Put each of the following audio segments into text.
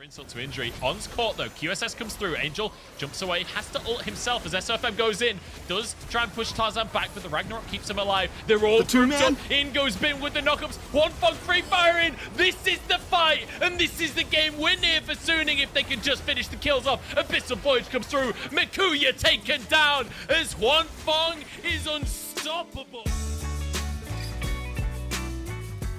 Insult to injury. On's caught though. QSS comes through. Angel jumps away, has to ult himself as SOFM goes in. Does try and push Tarzan back, but the Ragnarok keeps him alive. They're all grouped up. In goes Bin with the knockups. One Fog free fire in. This is the fight, and this is the game winner here for Suning if they can just finish the kills off. Abyssal Voyage comes through. Mikuya taken down as Huan Fong is unstoppable.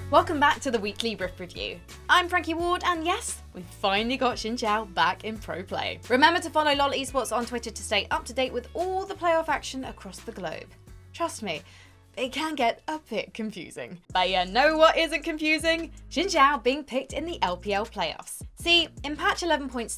Welcome back to the weekly Rift Review. I'm Frankie Ward, and yes, we've finally got Xin Zhao back in pro play. Remember to follow LoL Esports on Twitter to stay up to date with all the playoff action across the globe. Trust me, it can get a bit confusing. But you know what isn't confusing? Xin Zhao being picked in the LPL playoffs. See, in patch 11.6,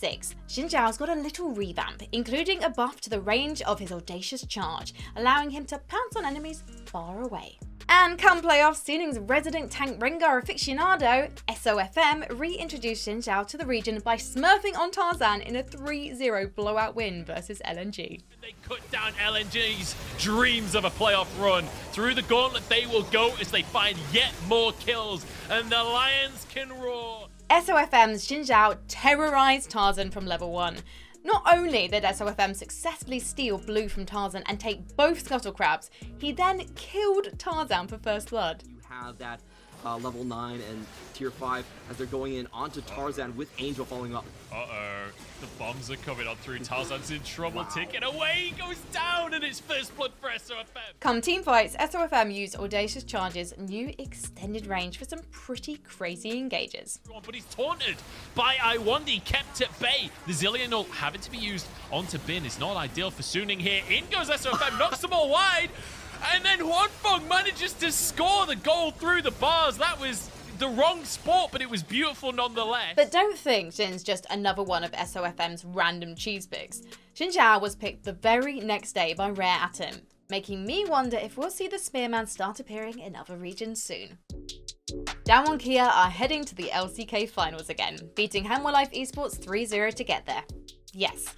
Xin Zhao's got a little revamp, including a buff to the range of his audacious charge, allowing him to pounce on enemies far away. And come playoffs, Suning's resident tank Rengar aficionado, SOFM, reintroduced Xin Zhao to the region by smurfing on Tarzan in a 3-0 blowout win versus LNG. They cut down LNG's dreams of a playoff run. Through the gauntlet they will go as they find yet more kills, and the Lions can roar. SOFM's Xin Zhao terrorized Tarzan from level 1. Not only did SOFM successfully steal blue from Tarzan and take both Scuttle Crabs, he then killed Tarzan for first blood. You have that level 9 and tier 5 as they're going in onto Tarzan with Angel following up. Uh-oh, the bombs are coming on through. Tarzan's in trouble. Taken away, he goes down, and it's first blood for SOFM. Come team fights, SOFM used Audacious Charge's new extended range for some pretty crazy engages. But he's taunted by Iwandi, kept at bay. The Zillion ult having to be used onto Bin is not ideal for Suning here. In goes SOFM, knocks them all wide. And then Huan Fong manages to score the goal through the bars. That was the wrong sport, but it was beautiful nonetheless. But don't think Xin's just another one of SOFM's random cheese picks. Xin Zhao was picked the very next day by Rare Atom, making me wonder if we'll see the Spearman start appearing in other regions soon. DWG KIA are heading to the LCK Finals again, beating LoL Esports 3-0 to get there. Yes,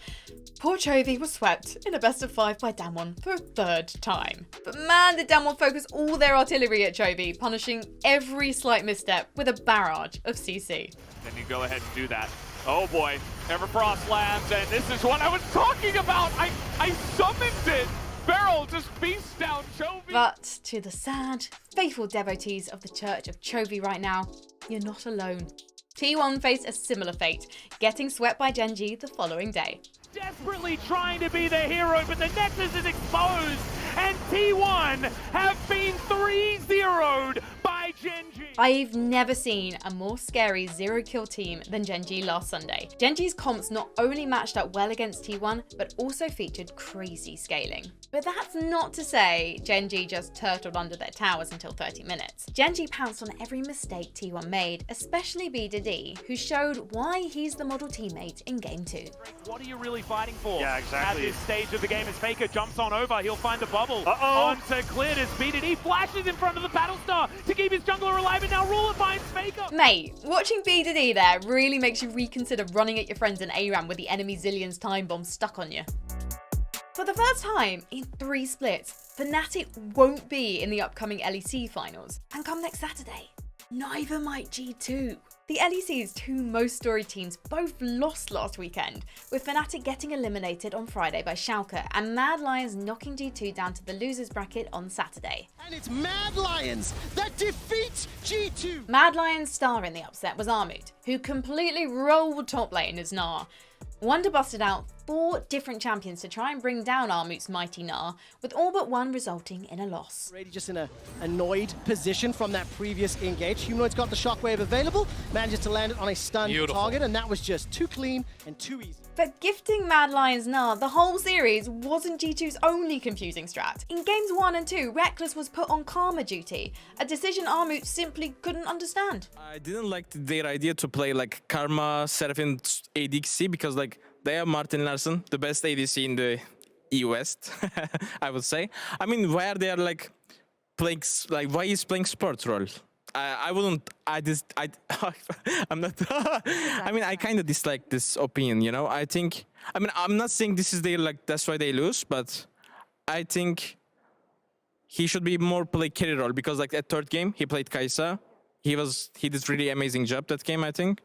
poor Chovy was swept in a best-of-5 by Damwon for a third time. But man, did Damwon focus all their artillery at Chovy, punishing every slight misstep with a barrage of CC. Then you go ahead and do that. Oh boy, Everfrost lands, and this is what I was talking about! I summoned it! Beryl just beast down Chovy! But to the sad, faithful devotees of the Church of Chovy right now, you're not alone. T1 faced a similar fate, getting swept by Gen.G the following day. Desperately trying to be the hero, but the Nexus is exposed, and T1 have been 3-0'd by Gen.G. I've never seen a more scary zero-kill team than Gen.G last Sunday. Gen.G's comps not only matched up well against T1, but also featured crazy scaling. But that's not to say Gen.G just turtled under their towers until 30 minutes. Gen.G pounced on every mistake T1 made, especially BDD, who showed why he's the model teammate in Game 2. What are you really fighting for? Yeah, exactly. At this stage of the game, as Faker jumps on over, he'll find the bubble. Uh-oh. Onto Clit as BDD flashes in front of the Battlestar to keep his jungler alive, and now Ruler finds Faker. Mate, watching BDD there really makes you reconsider running at your friends in ARAM with the enemy Zillion's time bomb stuck on you. For the first time in 3 splits, Fnatic won't be in the upcoming LEC finals. And come next Saturday, neither might G2. The LEC's 2 most storied teams both lost last weekend, with Fnatic getting eliminated on Friday by Schalke and Mad Lions knocking G2 down to the losers bracket on Saturday. And it's Mad Lions that defeats G2! Mad Lions' star in the upset was Armut, who completely rolled top lane as Gnar. Wonder busted out 4 different champions to try and bring down Armut's mighty Gnar, with all but one resulting in a loss. Already just in a annoyed position from that previous engage. Humanoid's got the shockwave available, manages to land it on a stunned target, and that was just too clean and too easy. But gifting Mad Lions Gnar the whole series wasn't G2's only confusing strat. In games 1 and 2, Reckless was put on Karma duty, a decision Armut simply couldn't understand. I didn't like their idea to play like Karma, Seraphine, ADC, because like they have Martin Larsen, the best ADC in the E-West, I would say. I mean, why are they like playing, like why is playing sports role? I'm not, I mean, I kind of dislike this opinion, you know? I think, I mean, I'm not saying this is their, like, that's why they lose, but I think he should be more play carry role, because like at third game, he played Kai'Sa. He did really amazing job that game, I think.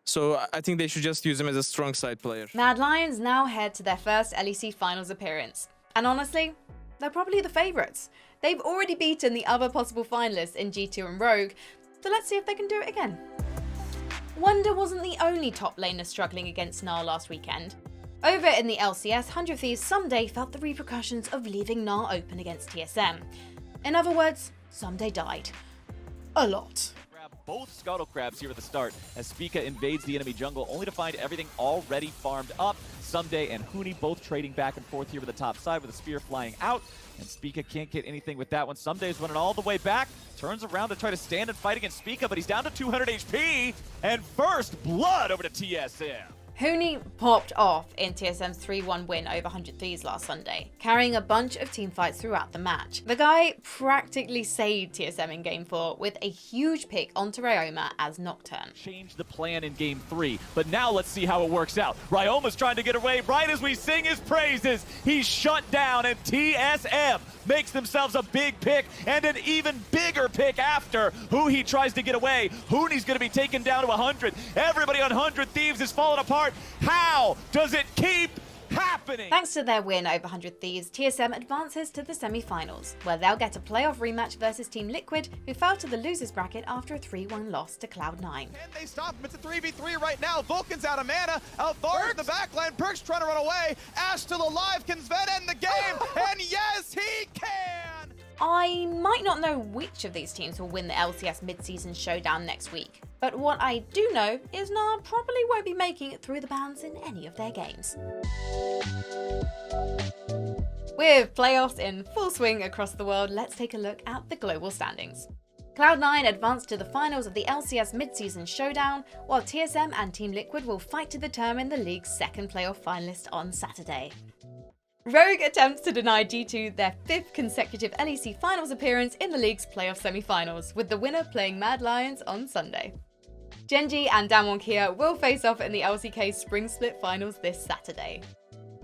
So I think they should just use him as a strong side player. Mad Lions now head to their first LEC Finals appearance. And honestly, they're probably the favourites. They've already beaten the other possible finalists in G2 and Rogue, so let's see if they can do it again. Wonder wasn't the only top laner struggling against Gnar last weekend. Over in the LCS, 100 Thieves someday felt the repercussions of leaving Gnar open against TSM. In other words, someday died. A lot. Both Scuttle Crabs here at the start as Spica invades the enemy jungle, only to find everything already farmed up. Someday and Huni both trading back and forth here with the top side with a spear flying out. And Spica can't get anything with that one. Someday's running all the way back, turns around to try to stand and fight against Spica, but he's down to 200 HP. And first blood over to TSM. Huni popped off in TSM's 3-1 win over 100 Thieves last Sunday, carrying a bunch of teamfights throughout the match. The guy practically saved TSM in Game 4 with a huge pick onto Ryoma as Nocturne. Changed the plan in Game 3, but now let's see how it works out. Ryoma's trying to get away right as we sing his praises. He's shut down, and TSM makes themselves a big pick and an even bigger pick after. He tries to get away. Huni's going to be taken down to 100. Everybody on 100 Thieves is falling apart. How does it keep happening? Thanks to their win over 100 Thieves, TSM advances to the semi-finals, where they'll get a playoff rematch versus Team Liquid, who fell to the losers bracket after a 3-1 loss to Cloud9. Can they stop him? It's a 3v3 right now. Vulcan's out of mana. Alvar in the backline. Perk's trying to run away. Ash still alive. Can Sven end the game? And yes, he can! I might not know which of these teams will win the LCS mid-season showdown next week, but what I do know is Gnar probably won't be making it through the bans in any of their games. With playoffs in full swing across the world, let's take a look at the global standings. Cloud9 advanced to the finals of the LCS mid-season showdown, while TSM and Team Liquid will fight to determine the league's second playoff finalist on Saturday. Rogue attempts to deny G2 their 5th consecutive LEC Finals appearance in the league's playoff semi-finals, with the winner playing Mad Lions on Sunday. Gen.G and DWG KIA will face off in the LCK Spring Split Finals this Saturday.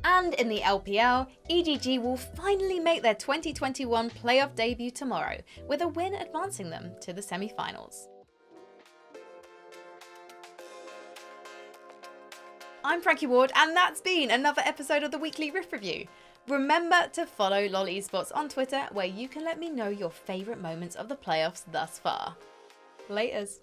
And in the LPL, EDG will finally make their 2021 playoff debut tomorrow, with a win advancing them to the semi-finals. I'm Frankie Ward, and that's been another episode of the Weekly Rift Review. Remember to follow LoL Esports on Twitter, where you can let me know your favourite moments of the playoffs thus far. Laters.